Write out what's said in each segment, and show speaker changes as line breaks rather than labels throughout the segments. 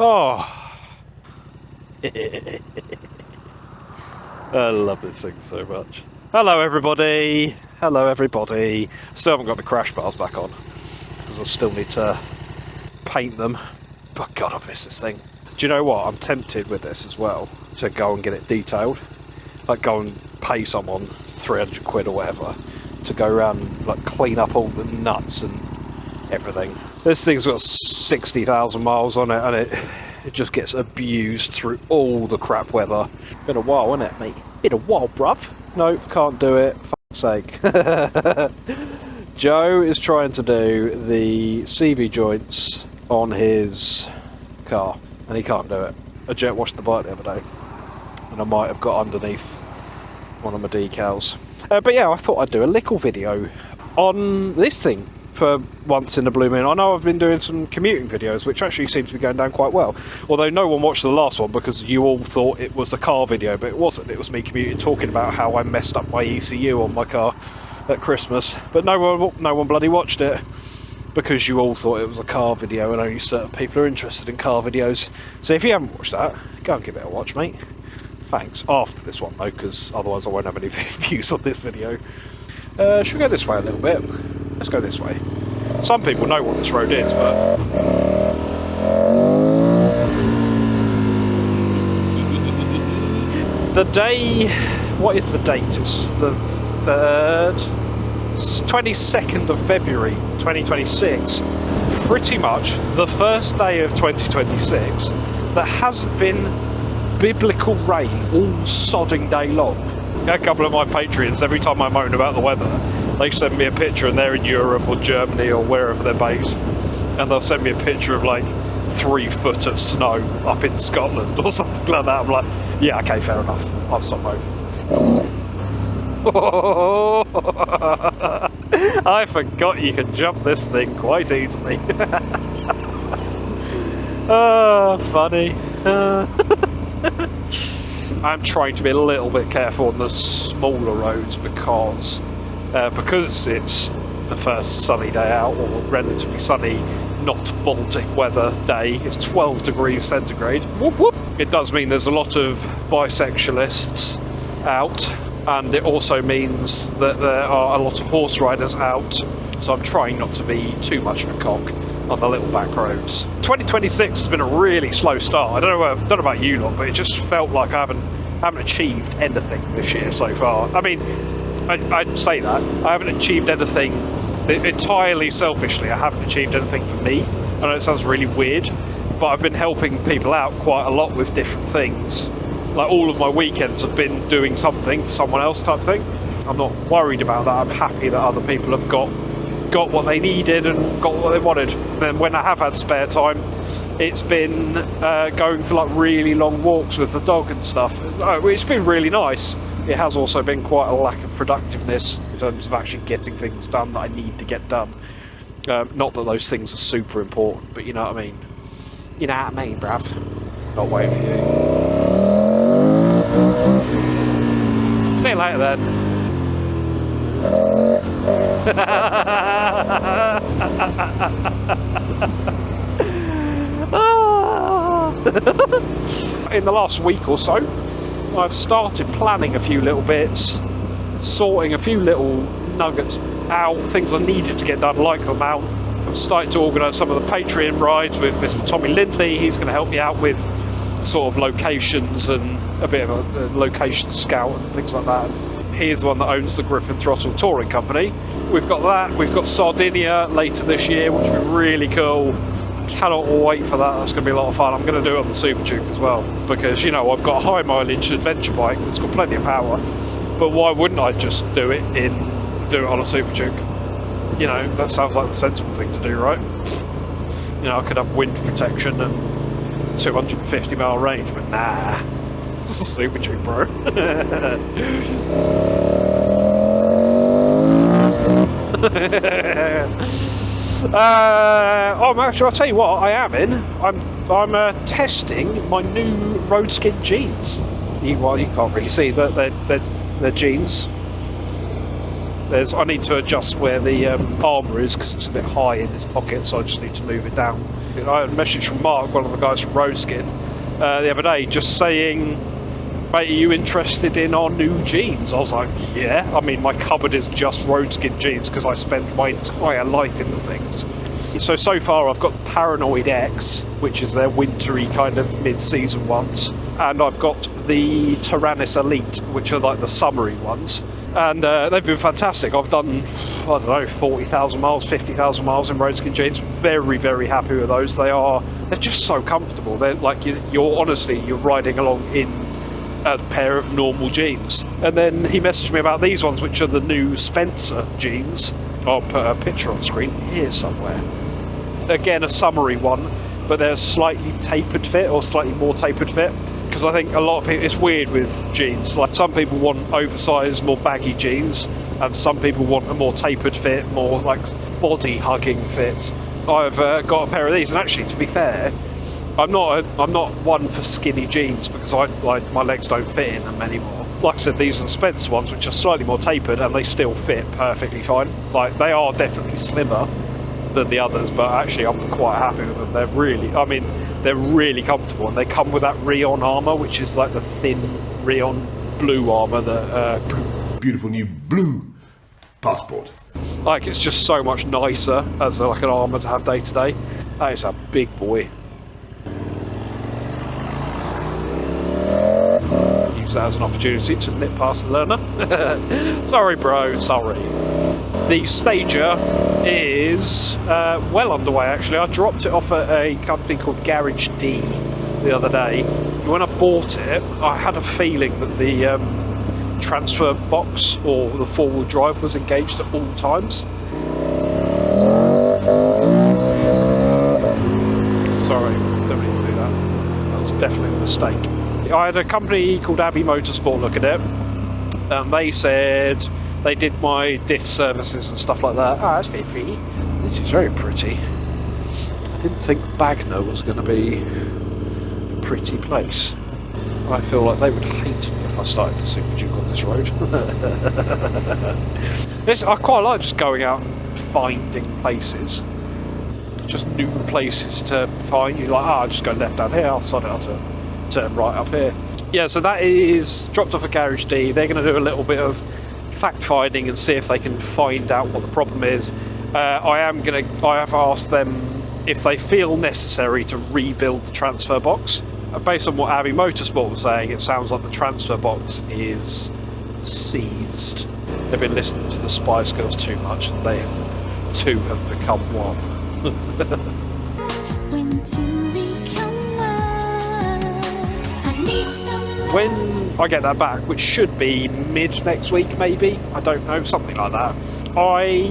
Oh, I love this thing so much. Hello everybody, hello everybody. Still haven't got the crash bars back on because I still need to paint them. But God, I miss this thing. Do you know what? I'm tempted with this as well to go and get it detailed. Like go and pay someone 300 quid or whatever to go around and like clean up all the nuts and everything. This thing's got 60,000 miles on it and it just gets abused through all the crap weather. Been a while, isn't it, mate? Been a while, bruv. Nope, can't do it. Fuck's sake. Joe is trying to do the CV joints on his car and he can't do it. I jet washed the bike the other day and I might have got underneath one of my decals. But yeah, I thought I'd do a little video on this thing for once in the blue moon. I know I've been doing some commuting videos which actually seem to be going down quite well, although no one watched the last one because you all thought it was a car video, but it wasn't. It was me commuting, talking about how I messed up my ECU on my car at Christmas, but no one bloody watched it because you all thought it was a car video and only certain people are interested in car videos. So if you haven't watched that, go and give it a watch, mate. Thanks. After this one though, because otherwise I won't have any views on this video. Should we go this way a little bit? Let's go this way. Some people know what this road is, but... the day... what is the date? It's the 3rd... it's 22nd of February 2026. Pretty much the first day of 2026 that hasn't been biblical rain all sodding day long. A couple of my Patreons, every time I moan about the weather, they send me a picture and they're in Europe or Germany or wherever they're based, and they'll send me a picture of like 3 foot of snow up in Scotland or something like that. I'm like, yeah, okay, fair enough, I'll stop moaning. I forgot you can jump this thing quite easily. Oh, funny. I'm trying to be a little bit careful on the smaller roads because it's the first sunny day out, or relatively sunny, not Baltic weather day. It's 12 degrees centigrade. Whoop, whoop. It does mean there's a lot of bicyclists out, and it also means that there are a lot of horse riders out, so I'm trying not to be too much of a cock on the little back roads. 2026 has been a really slow start. I don't know about you lot, but it just felt like I haven't achieved anything this year so far. I mean, I'd say that I haven't achieved anything entirely selfishly. I haven't achieved anything for me. I know it sounds really weird, but I've been helping people out quite a lot with different things. Like all of my weekends have been doing something for someone else type thing. I'm not worried about that. I'm happy that other people have got what they needed and got what they wanted. And then when I have had spare time, it's been going for like really long walks with the dog and stuff. It's been really nice. It has also been quite a lack of productiveness in terms of actually getting things done that I need to get done. Not that those things are super important, but you know what I mean. You know what I mean, bruv. Not waiting for you. See you later then. In the last week or so, I've started planning a few little bits, sorting a few little nuggets out, things I needed to get done, like them out. I've started to organise some of the Patreon rides with Mr. Tommy Lindley. He's going to help me out with sort of locations and a bit of a location scout and things like that. He's the one that owns the Grip and Throttle touring company. We've got that. We've got Sardinia later this year, which will be really cool. Cannot wait for that. That's going to be a lot of fun. I'm going to do it on the Super Duke as well because, you know, I've got a high mileage adventure bike that's got plenty of power. But why wouldn't I just do it on a Super Duke? You know, that sounds like the sensible thing to do, right? You know, I could have wind protection and 250 mile range, but nah. It's a Super Duke, bro. Actually, I'll tell you what I am in. I'm testing my new Roadskin jeans. Well, you can't really see, but they're jeans. I need to adjust where the armour is because it's a bit high in this pocket, so I just need to move it down I had a message from Mark, one of the guys from Roadskin, the other day, just saying, mate, are you interested in our new jeans? I was like, yeah. I mean, my cupboard is just Roadskin jeans because I spent my entire life in the things. So far I've got the Paranoid-X, which is their wintry kind of mid-season ones, and I've got the Taranis Elite, which are like the summery ones, and they've been fantastic. I've done, I don't know, 40,000 miles, 50,000 miles in Roadskin jeans. Very, very happy with those. They're just so comfortable. They're like, you're honestly, you're riding along in a pair of normal jeans. And then he messaged me about these ones, which are the new Spencer jeans. I'll put a picture on screen here somewhere. Again, a summery one, but they're slightly tapered fit, or slightly more tapered fit, because I think a lot of people, it's weird with jeans, like some people want oversized, more baggy jeans, and some people want a more tapered fit, more like body hugging fit. I've got a pair of these, and actually, to be fair, I'm not one for skinny jeans, because my legs don't fit in them anymore. Like I said, these are the Spencer ones, which are slightly more tapered, and they still fit perfectly fine. Like, they are definitely slimmer than the others, but actually I'm quite happy with them. They're really comfortable, and they come with that rayon armour, which is like the thin rayon blue armour that
beautiful new blue passport.
Like, it's just so much nicer as like an armour to have day to day. That is a big boy. Use that as an opportunity to nip past the learner. Sorry bro, sorry. The Stager is well underway actually. I dropped it off at a company called Garage D the other day. When I bought it, I had a feeling that the transfer box or the four-wheel drive was engaged at all times. Sorry, don't need to do that. That was definitely a mistake. I had a company called Abbey Motorsport look at it, and they said they did my diff services and stuff like that. Oh, that's very pretty. This is very pretty. I didn't think Bagner was going to be a pretty place. I feel like they would hate me if I started to Super Duke on this road. I quite like just going out and finding places. Just new places to find. You're like, I'll just go left down here, I'll sod it out to turn right up here. Yeah, so that is dropped off at Garage D. They're going to do a little bit of fact finding and see if they can find out what the problem is. I have asked them if they feel necessary to rebuild the transfer box. Based on what Abbey Motorsport was saying, it sounds like the transfer box is seized. They've been listening to the Spice Girls too much, and they two have become one. When I get that back, which should be mid next week maybe, I don't know, something like that, I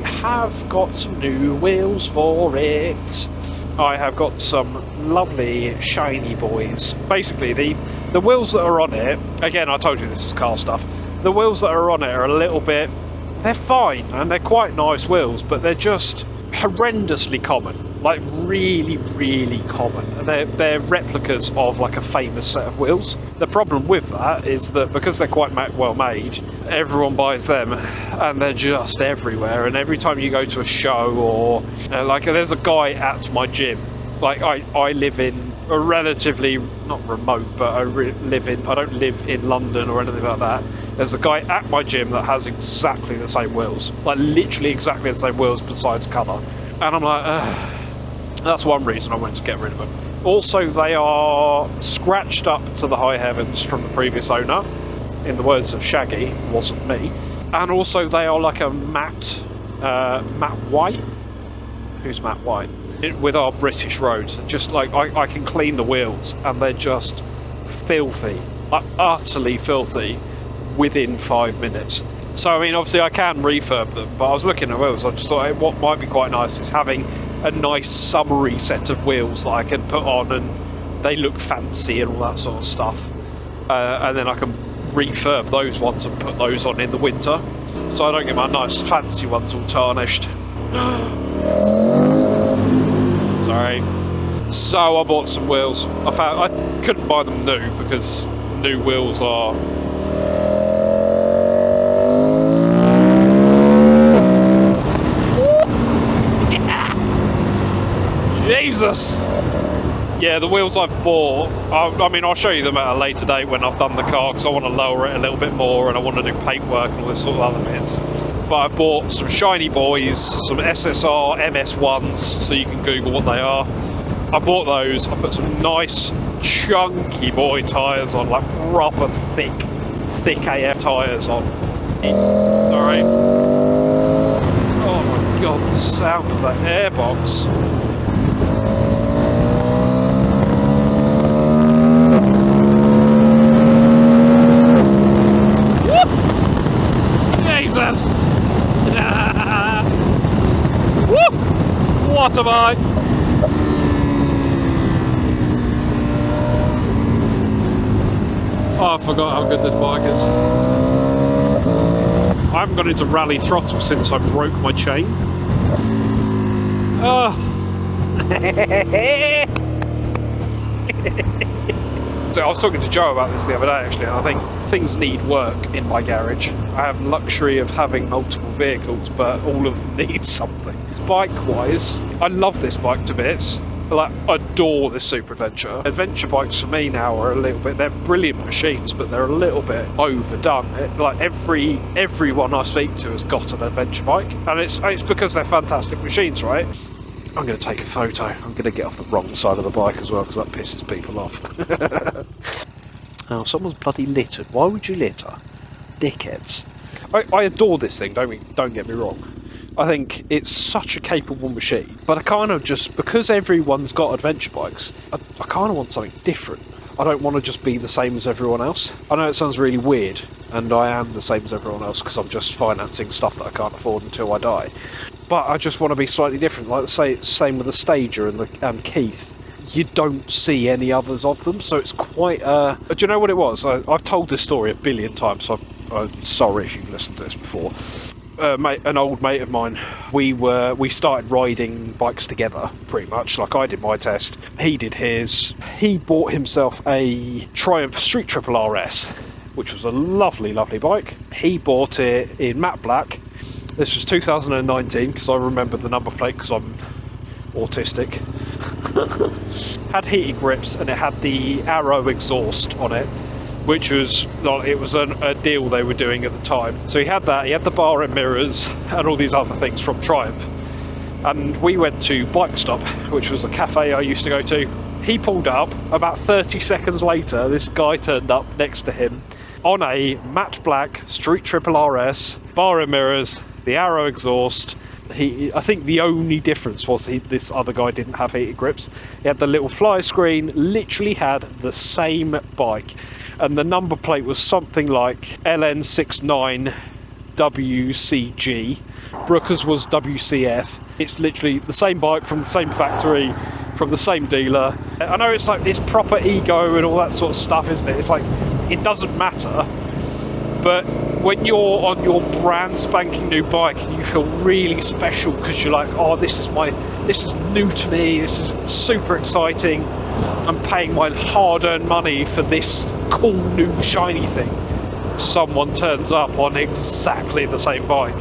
have got some new wheels for it. I have got some lovely shiny boys. Basically, the wheels that are on it, again, I told you this is car stuff, the wheels that are on it are a little bit, they're fine, and they're quite nice wheels, but they're just horrendously common. Like, really, really common. And they're replicas of, like, a famous set of wheels. The problem with that is that because they're quite well made, everyone buys them, and they're just everywhere. And every time you go to a show or, like, there's a guy at my gym. Like, I live in a relatively, not remote, but I don't live in London or anything like that. There's a guy at my gym that has exactly the same wheels. Like, literally exactly the same wheels besides colour. And I'm like, that's one reason I wanted to get rid of them. Also, they are scratched up to the high heavens from the previous owner. In the words of Shaggy, it wasn't me. And also, they are like a matte white. Who's matte white? With our British roads, just like I can clean the wheels, and they're just filthy, like utterly filthy, within 5 minutes. So I mean, obviously I can refurb them, but I was looking at wheels. I just thought what might be quite nice is having a nice summery set of wheels that I can put on, and they look fancy and all that sort of stuff. And then I can refurb those ones and put those on in the winter, so I don't get my nice fancy ones all tarnished. Sorry. So I bought some wheels. I couldn't buy them new because new wheels are Jesus! Yeah, the wheels I've bought, I mean, I'll show you them at a later date when I've done the car, because I want to lower it a little bit more and I want to do paintwork and all this sort of other bits. But I bought some shiny boys, some SSR MS1s, so you can Google what they are. I bought those. I put some nice chunky boy tyres on, like proper thick AF tyres on. Alright. Oh my god, the sound of that airbox. Woo! Jesus! Woo! What a bike! Oh, I forgot how good this bike is. I haven't gone into rally throttle since I broke my chain. Oh. So I was talking to Joe about this the other day actually, and I think things need work in my garage. I have the luxury of having multiple vehicles, but all of them need something. Bike-wise, I love this bike to bits. Like, adore this Super Adventure. Adventure bikes for me now are a little bit, they're brilliant machines, but they're a little bit overdone. Like everyone I speak to has got an adventure bike, and it's because they're fantastic machines, right? I'm going to take a photo. I'm going to get off the wrong side of the bike as well, because that pisses people off. Oh, someone's bloody littered. Why would you litter? Dickheads. I adore this thing, don't get me wrong. I think it's such a capable machine, but I kind of just, because everyone's got adventure bikes, I kind of want something different. I don't want to just be the same as everyone else. I know it sounds really weird, and I am the same as everyone else because I'm just financing stuff that I can't afford until I die. But I just want to be slightly different. Like, say, same with the Stager and Keith. You don't see any others of them, so it's quite. Do you know what it was? I've told this story a billion times, so I'm sorry if you've listened to this before. An old mate of mine, we started riding bikes together pretty much. Like, I did my test, he did his. He bought himself a Triumph Street Triple RS, which was a lovely bike. He bought it in matte black. This was 2019 because I remember the number plate because I'm autistic. Had heated grips and it had the Arrow exhaust on it, which was, it was a deal they were doing at the time. So he had that, he had the bar and mirrors and all these other things from Triumph. And we went to Bike Stop, which was a cafe I used to go to. He pulled up, about 30 seconds later, this guy turned up next to him on a matte black Street Triple RS, bar and mirrors, the Arrow exhaust. I think the only difference was this other guy didn't have heated grips. He had the little fly screen, literally had the same bike. And the number plate was something like LN69WCG. Brooker's was WCF. It's literally the same bike from the same factory, from the same dealer. I know it's like this proper ego and all that sort of stuff, isn't it? It's like, it doesn't matter. But when you're on your brand spanking new bike, you feel really special because you're like, oh, this is new to me, this is super exciting. I'm paying my hard-earned money for this cool new shiny thing. Someone turns up on exactly the same bike.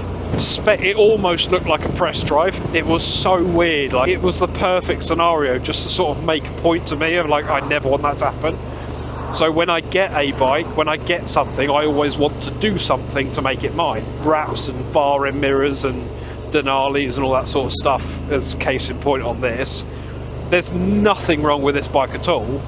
It almost looked like a press drive. It was so weird. Like, it was the perfect scenario just to sort of make a point to me of like, I never want that to happen. So when I get a bike, when I get something, I always want to do something to make it mine. Wraps and bar and mirrors and Denali's and all that sort of stuff as case in point on this. There's nothing wrong with this bike at all.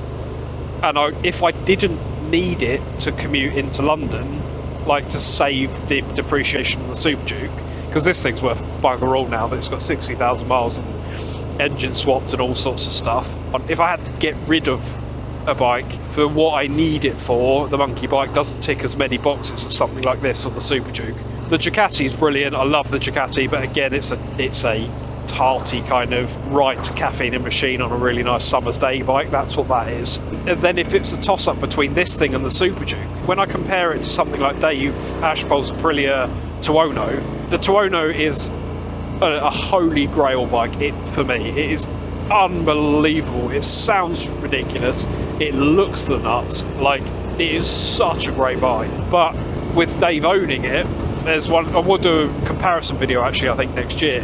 And if I didn't need it to commute into London, like to save depreciation on the Super Duke, because this thing's worth bugger all now that it's got 60,000 miles and engine swapped and all sorts of stuff. If I had to get rid of a bike for what I need it for, the monkey bike doesn't tick as many boxes as something like this on the Super Duke. The Ducati is brilliant. I love the Ducati, but again, it's a tarty kind of right to caffeine and machine on a really nice summer's day bike. That's what that is. And then if it's a toss-up between this thing and the Super Duke, when I compare it to something like Dave Ashpole's Aprilia Tuono, the Tuono is a holy grail bike for me. It is unbelievable. It sounds ridiculous. It looks the nuts. Like, it is such a great bike. But with Dave owning it, there's one, I will do a comparison video actually, I think next year.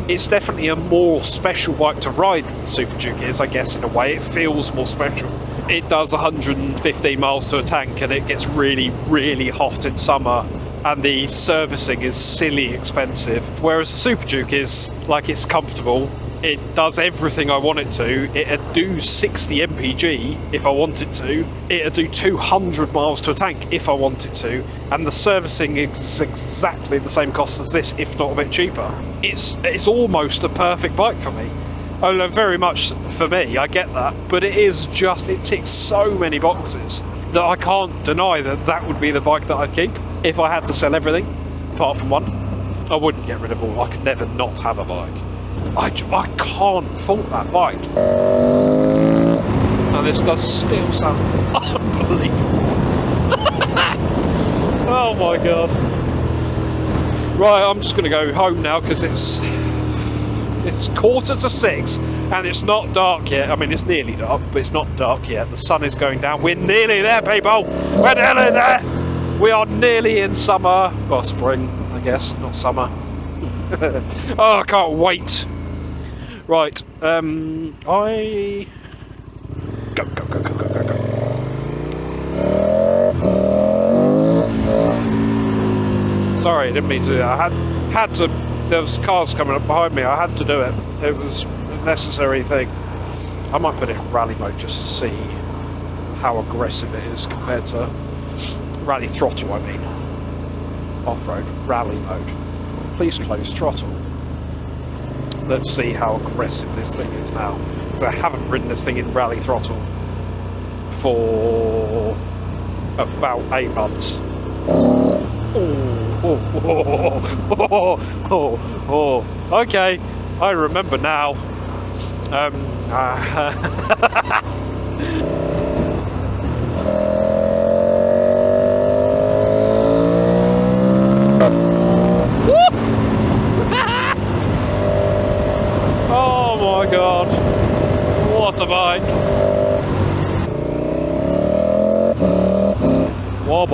It's definitely a more special bike to ride than the Super Duke is, I guess, in a way. It feels more special. It does 115 miles to a tank, and it gets really, really hot in summer, and the servicing is silly expensive. Whereas the Super Duke is, like, it's comfortable. It does everything I want it to. It'd do 60 mpg if I wanted to. It'd do 200 miles to a tank if I wanted to. And the servicing is exactly the same cost as this, if not a bit cheaper. It's almost a perfect bike for me. Although very much for me, I get that. But it is just, it ticks so many boxes that I can't deny that that would be the bike that I'd keep. If I had to sell everything, apart from one, I wouldn't get rid of all. I could never not have a bike. I can't fault that bike. And this does still sound unbelievable. Oh my god. Right, I'm just going to go home now because it's 5:45 and it's not dark yet. I mean, it's nearly dark, but it's not dark yet. The sun is going down. We're nearly there, people. We're nearly there. We are nearly in summer. Well, spring, I guess, not summer. Oh, I can't wait. Right, go. Sorry, I didn't mean to do that. I had to, there was cars coming up behind me, I had to do it. It was a necessary thing. I might put it in rally mode just to see how aggressive it is compared to rally throttle, I mean. Off-road, rally mode. Please close throttle. Let's see how aggressive this thing is now. Because I haven't ridden this thing in rally throttle for about 8 months. Oh. Okay, I remember now. Oh my god, what a bike. Wob.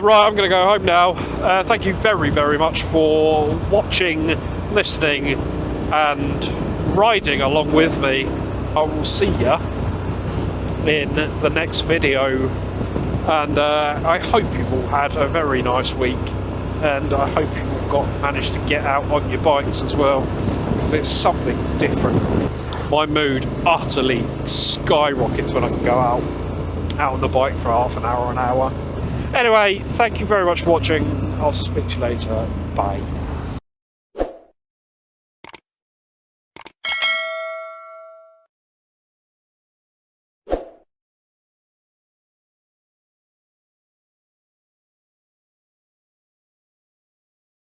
Right, I'm going to go home now. Thank you very, very much for watching, listening, and riding along with me. I will see ya in the next video. And I hope you've all had a very nice week. And I hope you've all managed to get out on your bikes as well. Because it's something different. My mood utterly skyrockets when I can go out on the bike for half an hour, an hour. Anyway, thank you very much for watching. I'll speak to you later. Bye.